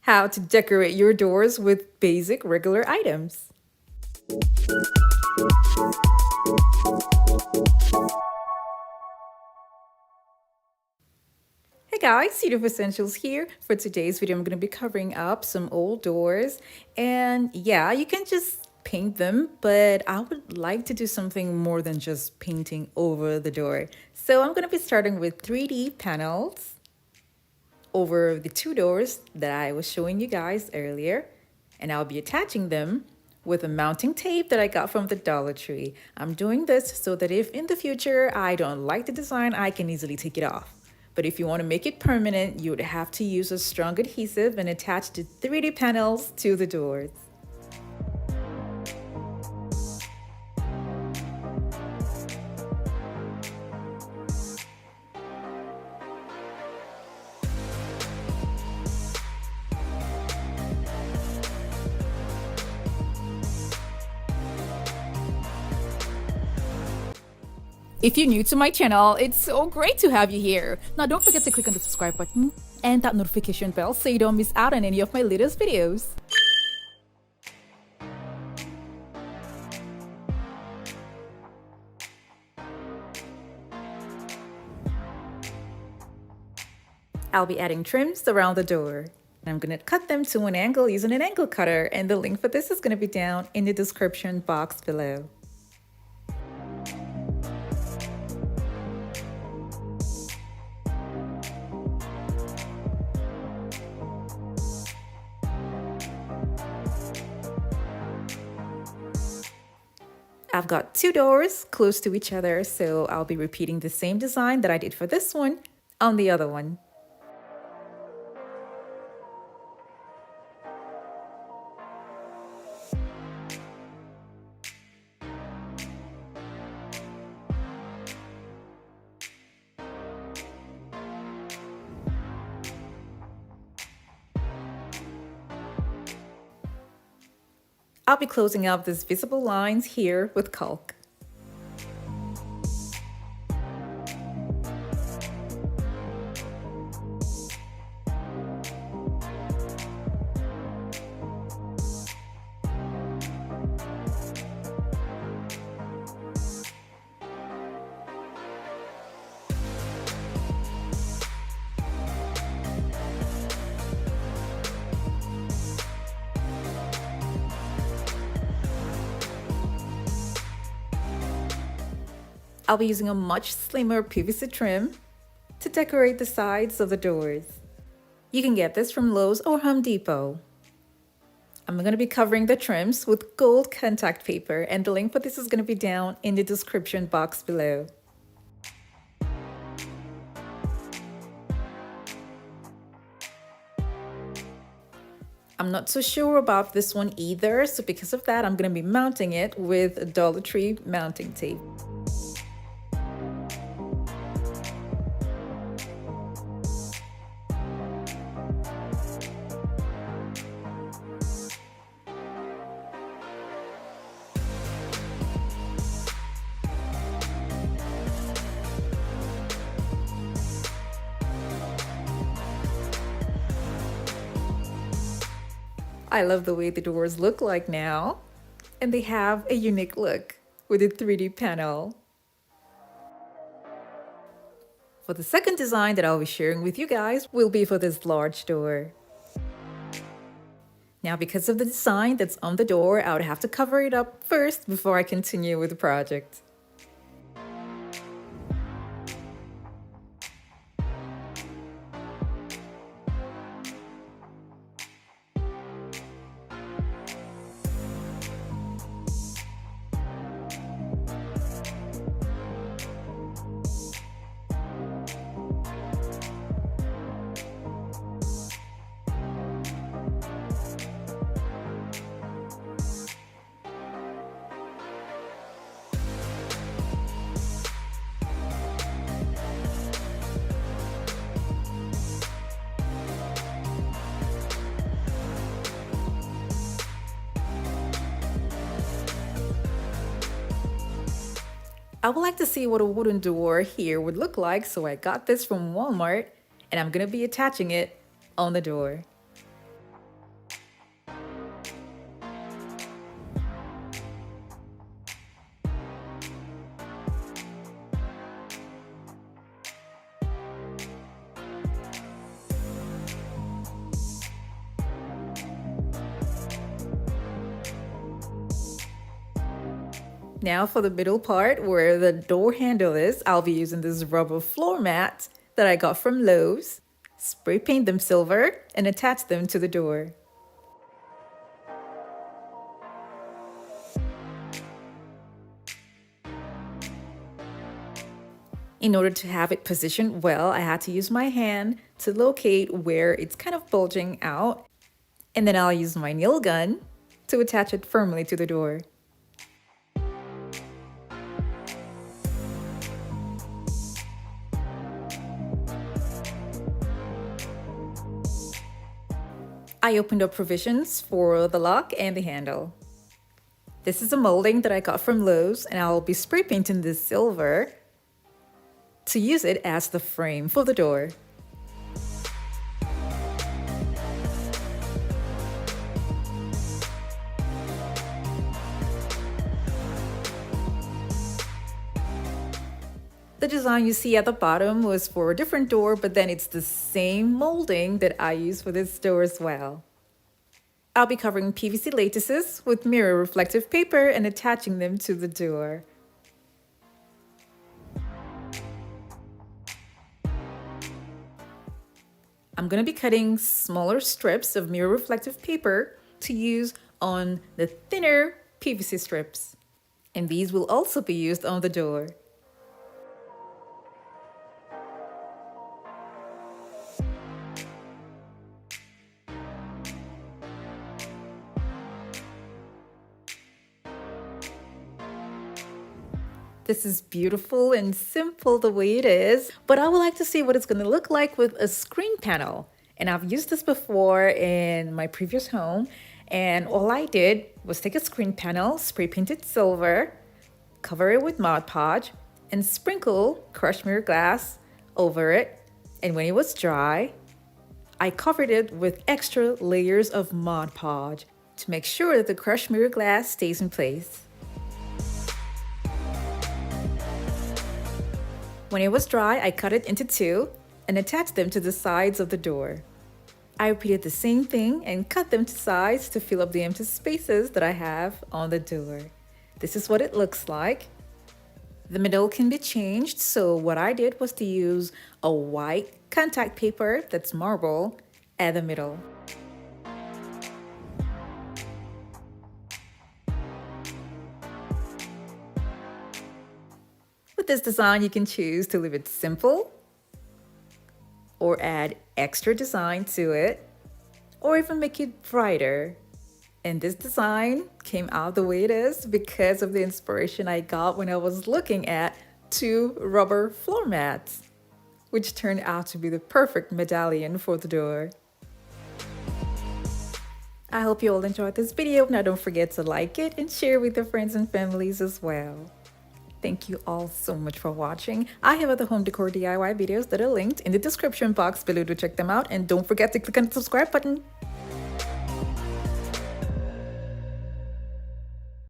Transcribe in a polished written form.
how to decorate your doors with basic regular items. Hey guys, Cedar Essentials here. For today's video, I'm going to be covering up some old doors. And yeah, you can just paint them, but I would like to do something more than just painting over the door. So I'm going to be starting with 3D panels over the two doors that I was showing you guys earlier, and I'll be attaching them with a mounting tape that I got from the Dollar Tree. I'm doing this so that if in the future I don't like the design, I can easily take it off. But if you want to make it permanent, you would have to use a strong adhesive and attach the 3D panels to the doors. If you're new to my channel, it's so great to have you here. Now don't forget to click on the subscribe button and that notification bell so you don't miss out on any of my latest videos. I'll be adding trims around the door. I'm going to cut them to an angle using an angle cutter, and the link for this is going to be down in the description box below. I've got two doors close to each other, so I'll be repeating the same design that I did for this one on the other one. I'll be closing up these visible lines here with caulk. I'll be using a much slimmer PVC trim to decorate the sides of the doors. You can get this from Lowe's or Home Depot. I'm going to be covering the trims with gold contact paper, and the link for this is going to be down in the description box below. I'm not so sure about this one either, so because of that, I'm going to be mounting it with a Dollar Tree mounting tape. I love the way the doors look like now, and they have a unique look with a 3D panel. For the second design that I'll be sharing with you guys will be for this large door. Now, because of the design that's on the door, I would have to cover it up first before I continue with the project. I would like to see what a wooden door here would look like, so I got this from Walmart and I'm gonna be attaching it on the door. Now for the middle part where the door handle is, I'll be using this rubber floor mat that I got from Lowe's. Spray paint them silver and attach them to the door. In order to have it positioned well, I had to use my hand to locate where it's kind of bulging out. And then I'll use my nail gun to attach it firmly to the door. I opened up provisions for the lock and the handle. This is a molding that I got from Lowe's, and I'll be spray painting this silver to use it as the frame for the door. The design you see at the bottom was for a different door, but then it's the same molding that I use for this door as well. I'll be covering PVC lattices with mirror reflective paper and attaching them to the door. I'm going to be cutting smaller strips of mirror reflective paper to use on the thinner PVC strips. And these will also be used on the door. This is beautiful and simple the way it is, but I would like to see what it's going to look like with a screen panel. And I've used this before in my previous home, and all I did was take a screen panel, spray paint it silver, cover it with Mod Podge, and sprinkle crushed mirror glass over it. And when it was dry, I covered it with extra layers of Mod Podge to make sure that the crushed mirror glass stays in place. When it was dry, I cut it into two and attached them to the sides of the door. I repeated the same thing and cut them to size to fill up the empty spaces that I have on the door. This is what it looks like. The middle can be changed, so what I did was to use a white contact paper that's marble at the middle. With this design, you can choose to leave it simple or add extra design to it, or even make it brighter. And this design came out the way it is because of the inspiration I got when I was looking at two rubber floor mats, which turned out to be the perfect medallion for the door. I hope you all enjoyed this video. Now don't forget to like it and share with your friends and families as well. Thank you all so much for watching. I have other home decor DIY videos that are linked in the description box below to check them out, and don't forget to click on the subscribe button.